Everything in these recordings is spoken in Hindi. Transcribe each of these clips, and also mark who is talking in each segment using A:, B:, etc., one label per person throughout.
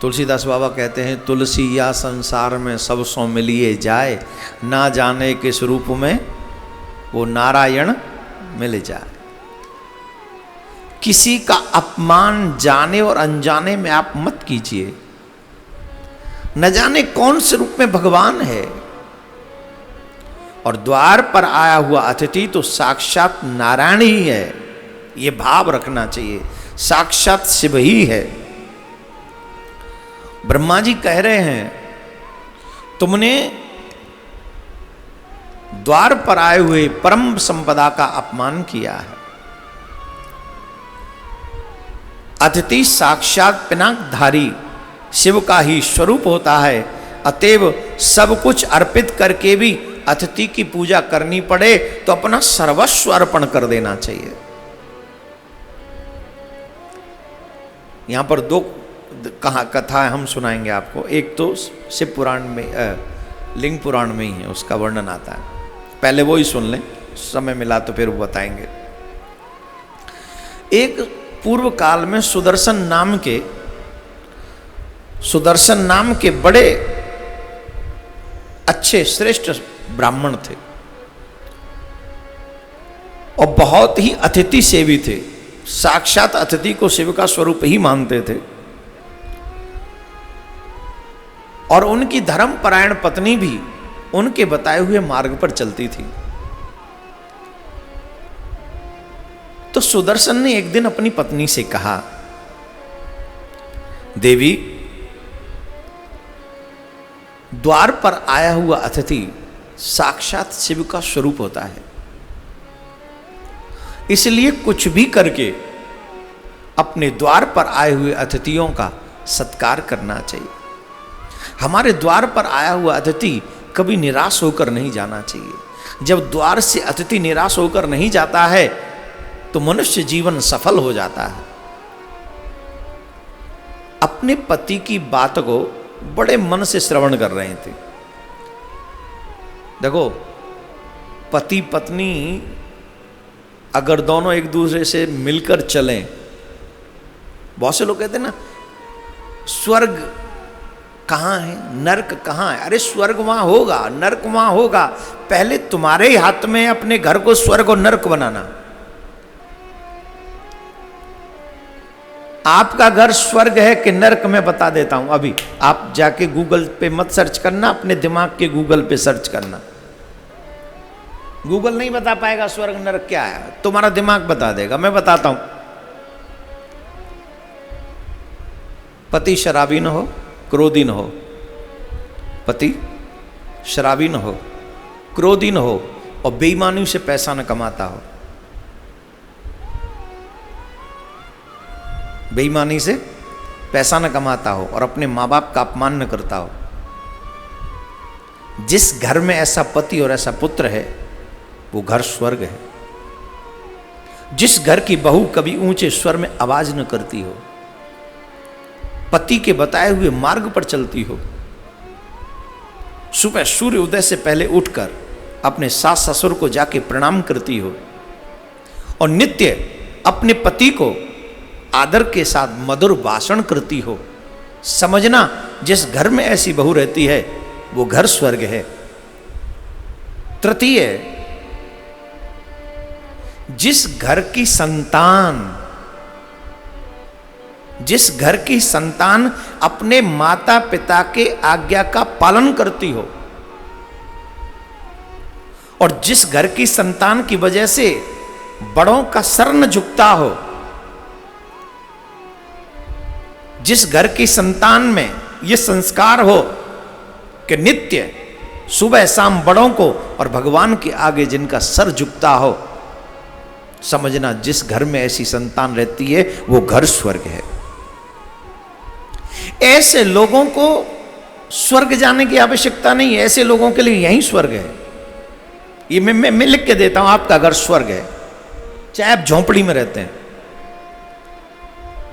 A: तुलसीदास बाबा कहते हैं, तुलसी या संसार में सब सौ मिलिए जाए, ना जाने किस रूप में वो नारायण मिल जाए। किसी का अपमान जाने और अनजाने में आप मत कीजिए। न जाने कौन से रूप में भगवान है, और द्वार पर आया हुआ अतिथि तो साक्षात नारायण ही है, ये भाव रखना चाहिए। साक्षात शिव ही है। ब्रह्मा जी कह रहे हैं, तुमने द्वार पर आए हुए परम संपदा का अपमान किया है। अतिथि साक्षात पिनाकधारी शिव का ही स्वरूप होता है। अतएव सब कुछ अर्पित करके भी अतिथि की पूजा करनी पड़े तो अपना सर्वस्व अर्पण कर देना चाहिए। यहां पर दो कथा हम सुनाएंगे आपको। एक तो शिव पुराण में, लिंग पुराण में ही है, उसका वर्णन आता है। पहले वो ही सुन लें, समय मिला तो फिर वो बताएंगे। एक पूर्व काल में सुदर्शन नाम के बड़े अच्छे श्रेष्ठ ब्राह्मण थे और बहुत ही अतिथि सेवी थे। साक्षात अतिथि को शिव का स्वरूप ही मानते थे। और उनकी धर्मपरायण पत्नी भी उनके बताए हुए मार्ग पर चलती थी। तो सुदर्शन ने एक दिन अपनी पत्नी से कहा, देवी, द्वार पर आया हुआ अतिथि साक्षात शिव का स्वरूप होता है, इसलिए कुछ भी करके अपने द्वार पर आए हुए अतिथियों का सत्कार करना चाहिए। हमारे द्वार पर आया हुआ अतिथि कभी निराश होकर नहीं जाना चाहिए। जब द्वार से अतिथि निराश होकर नहीं जाता है तो मनुष्य जीवन सफल हो जाता है। अपने पति की बात को बड़े मन से श्रवण कर रहे थे। देखो, पति पत्नी अगर दोनों एक दूसरे से मिलकर चलें, बहुत से लोग कहते हैं ना, स्वर्ग कहाँ है, नरक कहाँ है। अरे स्वर्ग वहां होगा, नरक वहां होगा। पहले तुम्हारे ही हाथ में अपने घर को स्वर्ग और नरक बनाना। आपका घर स्वर्ग है कि नरक, मैं बता देता हूं। अभी आप जाके गूगल पे मत सर्च करना, अपने दिमाग के गूगल पे सर्च करना। गूगल नहीं बता पाएगा स्वर्ग नरक क्या है, तुम्हारा दिमाग बता देगा। मैं बताता हूं। पति शराबी न हो, क्रोधी न हो, पति शराबी न हो, क्रोधी न हो और बेईमानी से पैसा न कमाता हो। बेईमानी से पैसा न कमाता हो और अपने माँ बाप का अपमान न करता हो। जिस घर में ऐसा पति और ऐसा पुत्र है वो घर स्वर्ग है। जिस घर की बहू कभी ऊंचे स्वर में आवाज न करती हो, पति के बताए हुए मार्ग पर चलती हो, सुबह सूर्य उदय से पहले उठकर अपने सास ससुर को जाके प्रणाम करती हो और नित्य अपने पति को आदर के साथ मधुर भाषण करती हो, समझना जिस घर में ऐसी बहू रहती है वो घर स्वर्ग है। तृतीय, जिस घर की संतान अपने माता पिता के आज्ञा का पालन करती हो और जिस घर की संतान की वजह से बड़ों का सर न झुकता हो, जिस घर की संतान में यह संस्कार हो कि नित्य सुबह शाम बड़ों को और भगवान के आगे जिनका सर झुकता हो, समझना जिस घर में ऐसी संतान रहती है वो घर स्वर्ग है। ऐसे लोगों को स्वर्ग जाने की आवश्यकता नहीं है। ऐसे लोगों के लिए यही स्वर्ग है। ये मैं लिख के देता हूं, आपका घर स्वर्ग है, चाहे आप झोंपड़ी में रहते हैं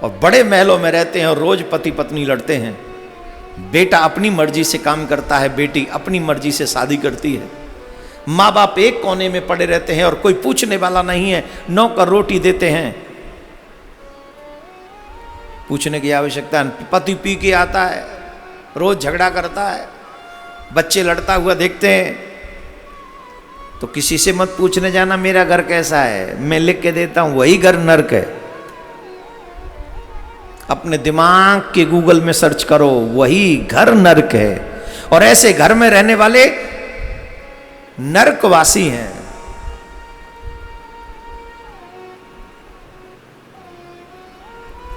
A: और बड़े महलों में रहते हैं और रोज पति पत्नी लड़ते हैं। बेटा अपनी मर्जी से काम करता है, बेटी अपनी मर्जी से शादी करती है। माँ बाप एक कोने में पड़े रहते हैं और कोई पूछने वाला नहीं है, नौकर रोटी देते हैं। पूछने की आवश्यकता नहीं। पति पी के आता है, रोज झगड़ा करता है, बच्चे लड़ता हुआ देखते हैं, तो किसी से मत पूछने जाना मेरा घर कैसा है, मैं लिख के देता हूं वही घर नर्क है। अपने दिमाग के गूगल में सर्च करो, वही घर नर्क है। और ऐसे घर में रहने वाले नर्कवासी हैं।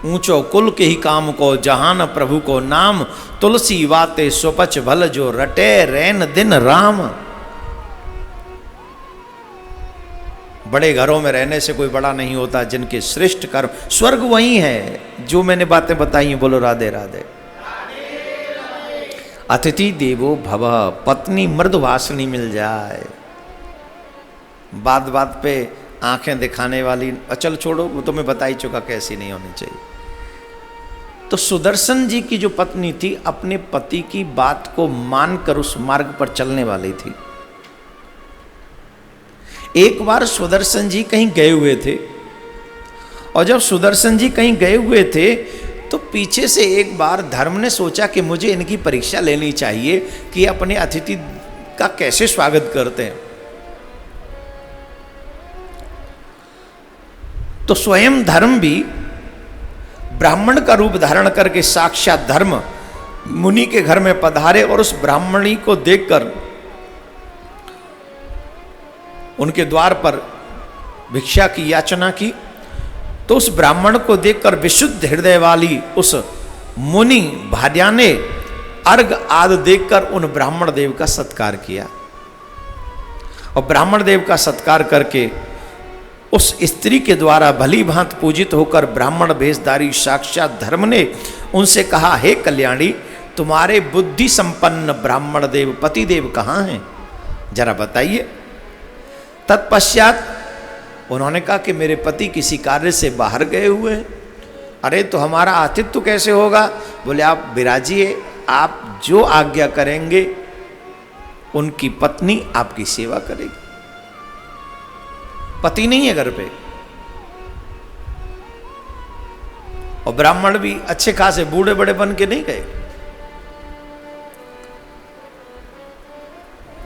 A: ऊंचो कुल के ही काम को, जहान प्रभु को नाम, तुलसी वाते सुपच भल, जो रटे रैन दिन राम। बड़े घरों में रहने से कोई बड़ा नहीं होता, जिनके श्रेष्ठ कर्म, स्वर्ग वही है जो मैंने बातें बताई हैं। बोलो राधे राधे। अतिथि देवो भव, पत्नी मृदुभाषिणी मिल जाए, बात बात पे आंखें दिखाने वाली, अचल छोड़ो, वो तो मैं बता ही चुका कैसी नहीं होनी चाहिए। तो सुदर्शन जी की जो पत्नी थी, अपने पति की बात को मानकर उस मार्ग पर चलने वाली थी। एक बार सुदर्शन जी कहीं गए हुए थे, और जब सुदर्शन जी कहीं गए हुए थे तो पीछे से एक बार धर्म ने सोचा कि मुझे इनकी परीक्षा लेनी चाहिए कि अपने अतिथि का कैसे स्वागत करते हैं। तो स्वयं धर्म भी ब्राह्मण का रूप धारण करके साक्षात धर्म मुनि के घर में पधारे, और उस ब्राह्मणी को देखकर उनके द्वार पर भिक्षा की याचना की। तो उस ब्राह्मण को देखकर विशुद्ध हृदय वाली उस मुनि भार्या ने अर्घ आदि देखकर उन ब्राह्मण देव का सत्कार किया, और ब्राह्मण देव का सत्कार करके उस स्त्री के द्वारा भली भांत पूजित होकर ब्राह्मण भेषधारी साक्षात धर्म ने उनसे कहा, हे कल्याणी, तुम्हारे बुद्धि संपन्न ब्राह्मण देव पति देव कहाँ हैं, जरा बताइए। तत्पश्चात उन्होंने कहा कि मेरे पति किसी कार्य से बाहर गए हुए हैं। अरे तो हमारा आतिथ्य कैसे होगा? बोले आप विराजिए, आप जो आज्ञा करेंगे उनकी पत्नी आपकी सेवा करेगी। पति नहीं है घर पे, और ब्राह्मण भी अच्छे खासे बूढ़े बड़े बन के नहीं गए।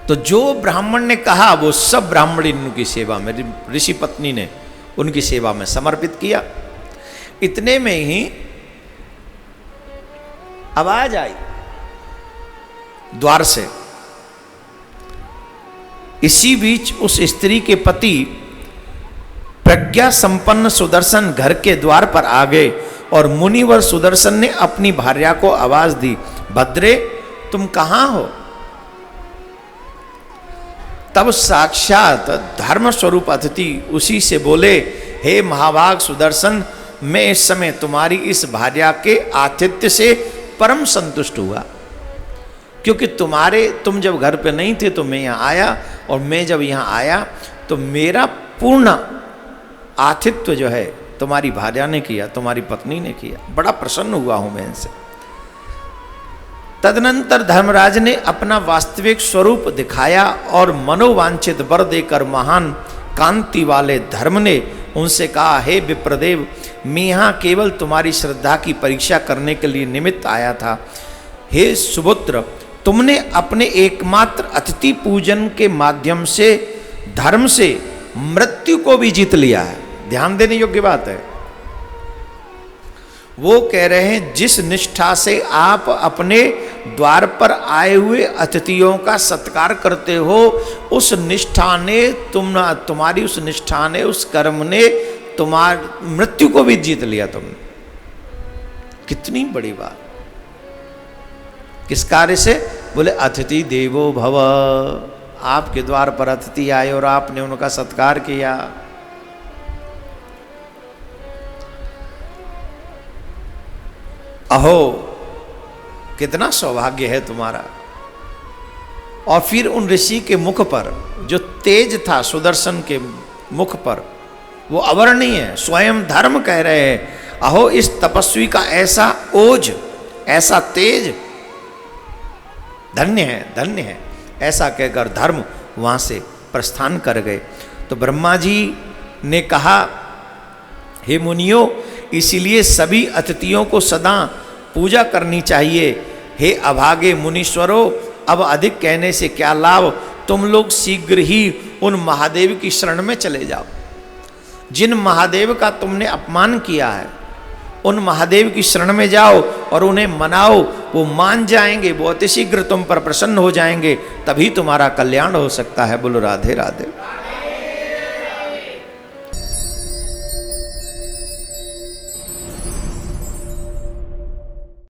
A: तो जो ब्राह्मण ने कहा वो सब ब्राह्मणी उनकी सेवा में, ऋषि पत्नी ने उनकी सेवा में समर्पित किया। इतने में ही आवाज आई द्वार से। इसी बीच उस स्त्री के पति प्रज्ञा संपन्न सुदर्शन घर के द्वार पर आ गए, और मुनिवर सुदर्शन ने अपनी भार्या को आवाज दी, भद्रे तुम कहां हो? तब साक्षात धर्म स्वरूप अतिथि उसी से बोले, हे महाभाग सुदर्शन, मैं इस समय तुम्हारी इस भार्या के आतिथ्य से परम संतुष्ट हुआ, क्योंकि तुम जब घर पे नहीं थे तो मैं यहाँ आया, और मैं जब यहाँ आया तो मेरा पूर्ण आतिथ्य जो है तुम्हारी भार्या ने किया, तुम्हारी पत्नी ने किया। बड़ा प्रसन्न हुआ हूं मैं इनसे। तदनंतर धर्मराज ने अपना वास्तविक स्वरूप दिखाया, और मनोवांछित वर देकर महान कांति वाले धर्म ने उनसे कहा, हे विप्रदेव, मैं यहाँ केवल तुम्हारी श्रद्धा की परीक्षा करने के लिए निमित्त आया था। हे सुपुत्र, तुमने अपने एकमात्र अतिथि पूजन के माध्यम से धर्म से मृत्यु को भी जीत लिया है। ध्यान देने योग्य बात है। वो कह रहे हैं, जिस निष्ठा से आप अपने द्वार पर आए हुए अतिथियों का सत्कार करते हो, उस निष्ठा ने तुम्हारी उस निष्ठा ने, उस कर्म ने तुम्हारी मृत्यु को भी जीत लिया तुमने। कितनी बड़ी बात। किस कार्य से? बोले अतिथि देवो भव, आपके द्वार पर अतिथि आए और आपने उनका सत्कार किया। अहो कितना सौभाग्य है तुम्हारा। और फिर उन ऋषि के मुख पर जो तेज था, सुदर्शन के मुख पर, वो अवर्णनीय है। स्वयं धर्म कह रहे हैं, अहो इस तपस्वी का ऐसा ओज, ऐसा तेज, धन्य है, धन्य है। ऐसा कहकर धर्म वहां से प्रस्थान कर गए। तो ब्रह्मा जी ने कहा, हे मुनियो, इसीलिए सभी अतिथियों को सदा पूजा करनी चाहिए। हे अभागे मुनीश्वरों, अब अधिक कहने से क्या लाभ, तुम लोग शीघ्र ही उन महादेव की शरण में चले जाओ। जिन महादेव का तुमने अपमान किया है उन महादेव की शरण में जाओ और उन्हें मनाओ, वो मान जाएंगे, वो अतिशीघ्र तुम पर प्रसन्न हो जाएंगे, तभी तुम्हारा कल्याण हो सकता है। बोलो राधे राधे।